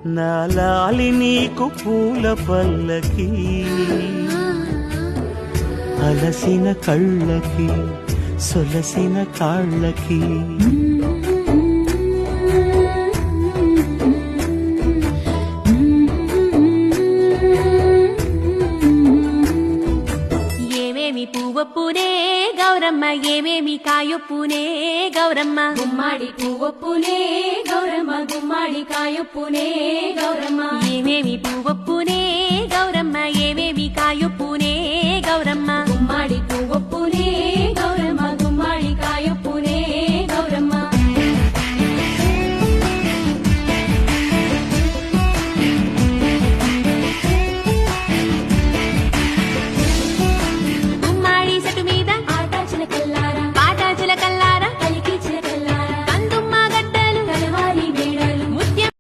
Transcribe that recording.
నా లాలి నీకు పూల పల్లకి అలసిన కళ్ళకి సొలసిన కాళ్ళకి ఏమేమి పువ్వొప్పునే గౌరమ్మ ఏమేమి కాయొప్పునే గౌరమ్మ గుమ్మాడి పువ్వొప్పునే గౌరమ్మ గుమ్మాడి కాయొప్పునే గౌరమ్మ ఏమేమి పువ్వొప్పునే